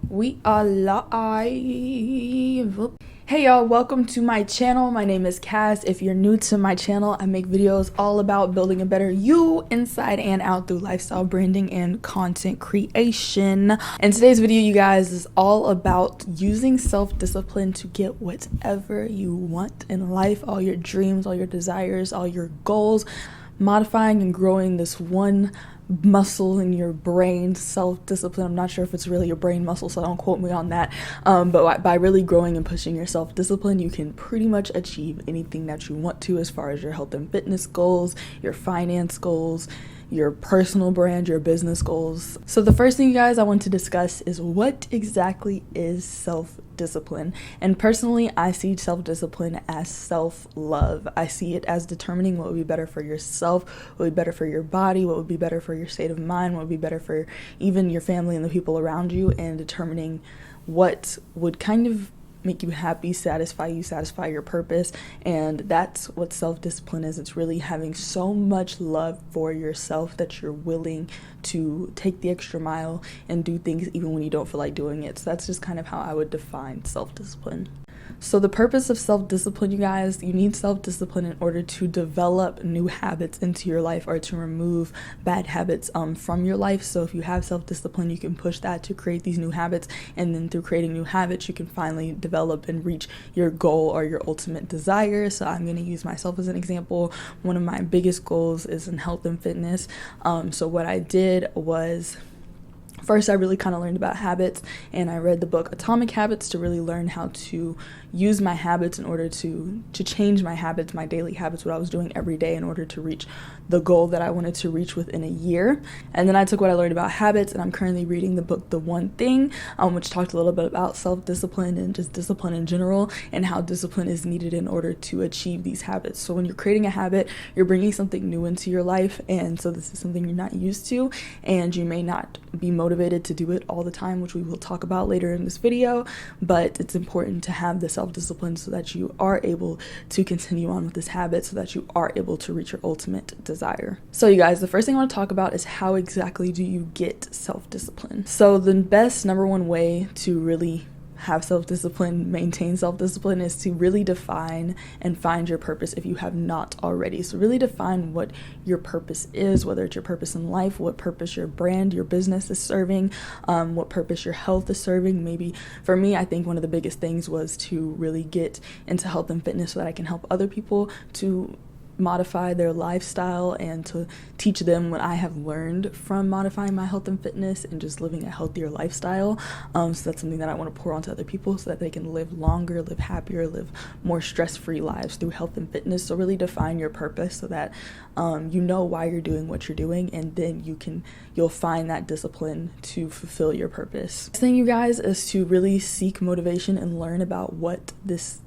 We are live. Hey y'all, welcome to my channel. My name is Cass. If you're new to my channel, I make videos all about building a better you inside and out through lifestyle branding and content creation. And today's video, you guys, is all about using self-discipline to get whatever you want in life, all your dreams, all your desires, all your goals, modifying and growing this one muscle in your brain, self-discipline. I'm not sure if it's really your brain muscle, so don't quote me on that, but by really growing and pushing your self-discipline, you can pretty much achieve anything that you want to as far as your health and fitness goals, your finance goals, your personal brand, your business goals. So the first thing, you guys, I want to discuss is what exactly is self-discipline. And personally, I see self-discipline as self-love. I see it as determining what would be better for yourself, what would be better for your body, what would be better for your state of mind, what would be better for even your family and the people around you, and determining what would kind of make you happy, satisfy your purpose. And that's what self-discipline is. It's really having so much love for yourself that you're willing to take the extra mile and do things even when you don't feel like doing it. So that's just kind of how I would define self-discipline. So the purpose of self-discipline, you guys, you need self-discipline in order to develop new habits into your life or to remove bad habits from your life. So if you have self-discipline, you can push that to create these new habits, and then through creating new habits, you can finally develop and reach your goal or your ultimate desire. So I'm going to use myself as an example. One of my biggest goals is in health and fitness. So what I did was, first, I really kind of learned about habits, and I read the book Atomic Habits to really learn how to use my habits in order to change my habits, my daily habits, what I was doing every day in order to reach the goal that I wanted to reach within a year. And then I took what I learned about habits, and I'm currently reading the book The One Thing, which talked a little bit about self-discipline and just discipline in general, and how discipline is needed in order to achieve these habits. So when you're creating a habit, you're bringing something new into your life, and so this is something you're not used to, and you may not be motivated to do it all the time, which we will talk about later in this video, but it's important to have the self-discipline so that you are able to continue on with this habit, so that you are able to reach your ultimate desire. So you guys, the first thing I want to talk about is how exactly do you get self-discipline. So the best number one way to really have self-discipline, maintain self-discipline, is to really define and find your purpose if you have not already. So really define what your purpose is, whether it's your purpose in life, what purpose your brand, your business is serving, what purpose your health is serving. Maybe for me, I think one of the biggest things was to really get into health and fitness so that I can help other people to modify their lifestyle and to teach them what I have learned from modifying my health and fitness and just living a healthier lifestyle. So that's something that I want to pour onto other people so that they can live longer, live happier, live more stress-free lives through health and fitness. So really define your purpose so that you know why you're doing what you're doing, and then you'll find that discipline to fulfill your purpose. Next thing, you guys, is to really seek motivation and learn about what this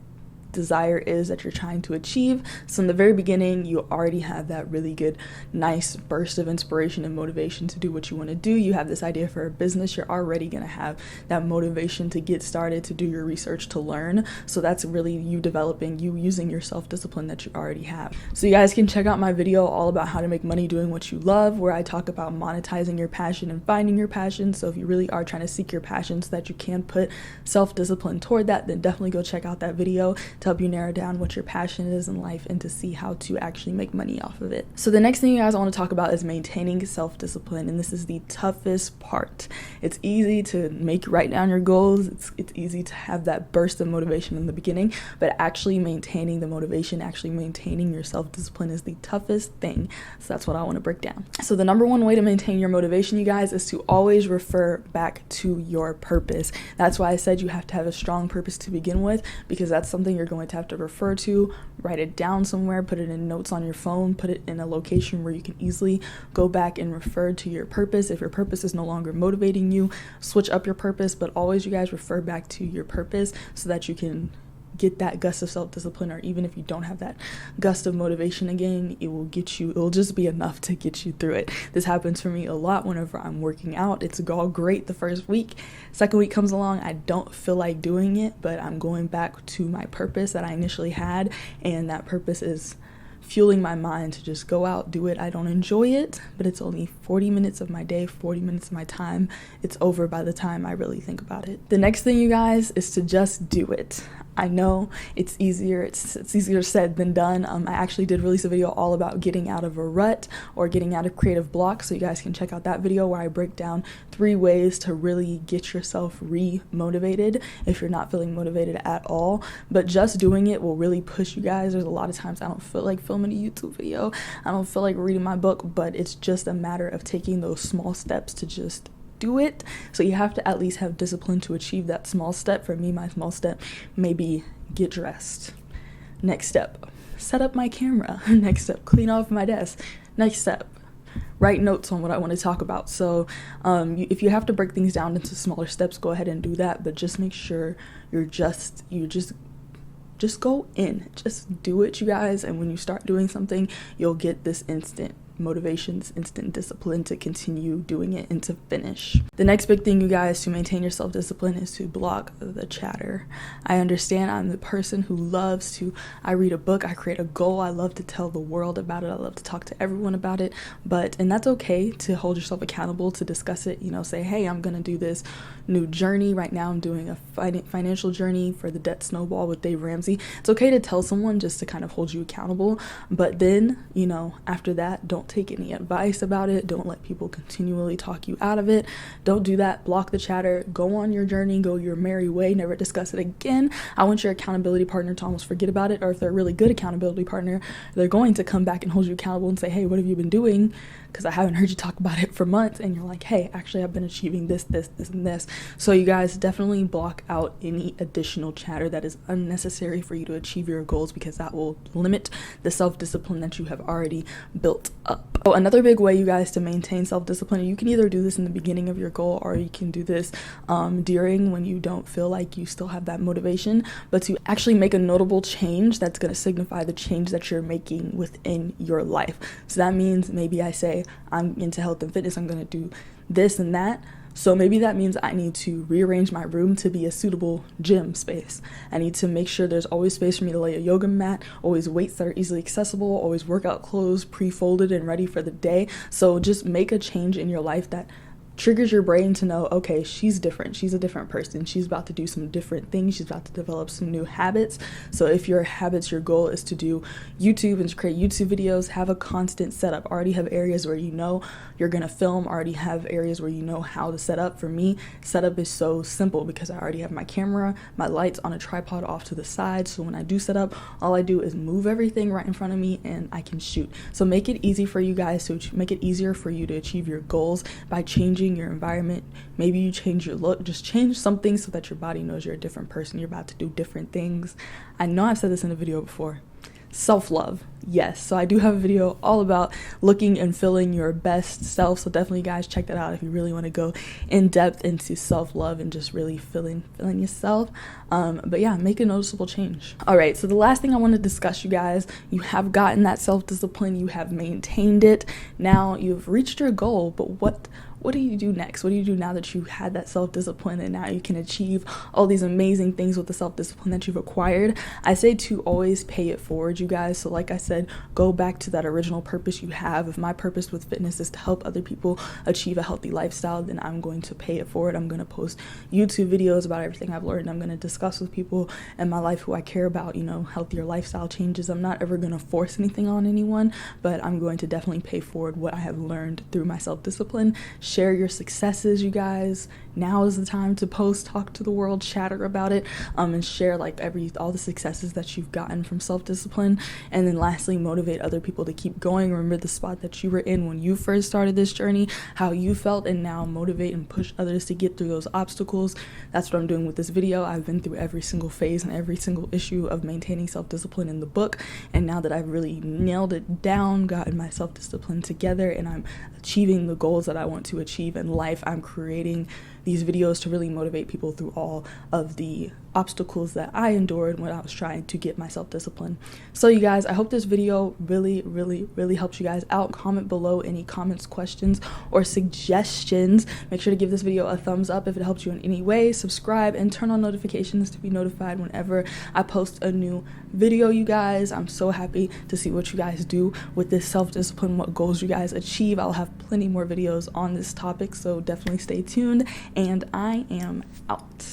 desire is that you're trying to achieve. So in the very beginning, you already have that really good, nice burst of inspiration and motivation to do what you want to do. You have this idea for a business. You're already going to have that motivation to get started, to do your research, to learn. So that's really you developing, you using your self-discipline that you already have. So you guys can check out my video all about how to make money doing what you love, where I talk about monetizing your passion and finding your passion. So if you really are trying to seek your passion so that you can put self-discipline toward that, then definitely go check out that video to help you narrow down what your passion is in life and to see how to actually make money off of it. So the next thing, you guys, I want to talk about is maintaining self-discipline, and this is the toughest part. It's easy to write down your goals. It's easy to have that burst of motivation in the beginning, but actually maintaining the motivation, actually maintaining your self-discipline is the toughest thing. So that's what I want to break down. So the number one way to maintain your motivation, you guys, is to always refer back to your purpose. That's why I said you have to have a strong purpose to begin with, because that's something you're going to have to refer to, write it down somewhere, put it in notes on your phone, put it in a location where you can easily go back and refer to your purpose. If your purpose is no longer motivating you, switch up your purpose, but always, you guys, refer back to your purpose so that you can get that gust of self-discipline, or even if you don't have that gust of motivation again, it'll just be enough to get you through it. This happens for me a lot whenever I'm working out. It's all great the first week. Second week comes along, I don't feel like doing it, but I'm going back to my purpose that I initially had, and that purpose is fueling my mind to just go out, do it. I don't enjoy it, but it's only 40 minutes of my day, 40 minutes of my time. It's over by the time I really think about it. The next thing, you guys, is to just do it. I know it's easier said than done. I actually did release a video all about getting out of a rut or getting out of creative blocks, so you guys can check out that video where I break down 3 ways to really get yourself re-motivated if you're not feeling motivated at all. But just doing it will really push you guys. There's a lot of times I don't feel like filming a YouTube video, I don't feel like reading my book, but it's just a matter of taking those small steps to just do it. So you have to at least have discipline to achieve that small step. For me, my small step may be get dressed. Next step, set up my camera. Next step, clean off my desk. Next step, write notes on what I want to talk about. So if you have to break things down into smaller steps, go ahead and do that, but just make sure you just go in, just do it, you guys. And when you start doing something, you'll get this instant motivation, this instant discipline to continue doing it and to finish. The next big thing, you guys, to maintain your self-discipline is to block the chatter. I understand I'm the person who loves to, I read a book, I create a goal, I love to tell the world about it, I love to talk to everyone about it, and that's okay to hold yourself accountable, to discuss it, say, hey, I'm gonna do this new journey. Right now I'm doing a financial journey for the debt snowball with Dave Ramsey. It's okay to tell someone just to kind of hold you accountable, but then, after that, don't take any advice about it. Don't let people continually talk you out of it. Don't do that. Block the chatter. Go on your journey. Go your merry way. Never discuss it again. I want your accountability partner to almost forget about it, or if they're a really good accountability partner, they're going to come back and hold you accountable and say, hey, what have you been doing? Because I haven't heard you talk about it for months. And you're like, hey, actually, I've been achieving this, and this. So you guys definitely block out any additional chatter that is unnecessary for you to achieve your goals, because that will limit the self-discipline that you have already built up. So another big way, you guys, to maintain self-discipline, you can either do this in the beginning of your goal, or you can do this during, when you don't feel like you still have that motivation, but to actually make a notable change that's going to signify the change that you're making within your life. So that means maybe I say I'm into health and fitness, I'm going to do this and that. So maybe that means I need to rearrange my room to be a suitable gym space. I need to make sure there's always space for me to lay a yoga mat, always weights that are easily accessible, always workout clothes pre-folded and ready for the day. So just make a change in your life that triggers your brain to know, okay, she's different. She's a different person. She's about to do some different things. She's about to develop some new habits. So if your your goal is to do YouTube and to create YouTube videos, have a constant setup. Already have areas where you're going to film, already have areas where how to set up. For me, setup is so simple because I already have my camera, my lights on a tripod off to the side. So when I do set up, all I do is move everything right in front of me and I can shoot. So make it easy for you guys to make it easier for you to achieve your goals by changing your environment. Maybe you change your look, just change something so that your body knows you're a different person. You're about to do different things. I know I've said this in a video before. Self-love, yes. So I do have a video all about looking and feeling your best self. So definitely, guys, check that out if you really want to go in depth into self-love and just really feeling yourself. But yeah, make a noticeable change. All right, so the last thing I want to discuss, you guys, you have gotten that self-discipline, you have maintained it. Now you've reached your goal, but what do you do next? What do you do now that you had that self-discipline and now you can achieve all these amazing things with the self-discipline that you've acquired? I say to always pay it forward, you guys. So like I said, go back to that original purpose you have. If my purpose with fitness is to help other people achieve a healthy lifestyle, then I'm going to pay it forward. I'm going to post YouTube videos about everything I've learned. I'm going to discuss with people in my life who I care about, healthier lifestyle changes. I'm not ever going to force anything on anyone, but I'm going to definitely pay forward what I have learned through my self-discipline. Share your successes, you guys. Now is the time to post, talk to the world, chatter about it, and share all the successes that you've gotten from self-discipline. And then lastly, motivate other people to keep going. Remember the spot that you were in when you first started this journey, how you felt, and now motivate and push others to get through those obstacles. That's what I'm doing with this video. I've been through every single phase and every single issue of maintaining self-discipline in the book, and now that I've really nailed it down, gotten my self-discipline together, and I'm achieving the goals that I want to achieve in life, I'm creating these videos to really motivate people through all of the obstacles that I endured when I was trying to get my self-discipline. So you guys, I hope this video really helps you guys out. Comment below any comments, questions, or suggestions. Make sure to give this video a thumbs up if it helped you in any way. Subscribe and turn on notifications to be notified whenever I post a new video, you guys. I'm so happy to see what you guys do with this self-discipline, what goals you guys achieve. I'll have plenty more videos on this topic, so definitely stay tuned, and I am out.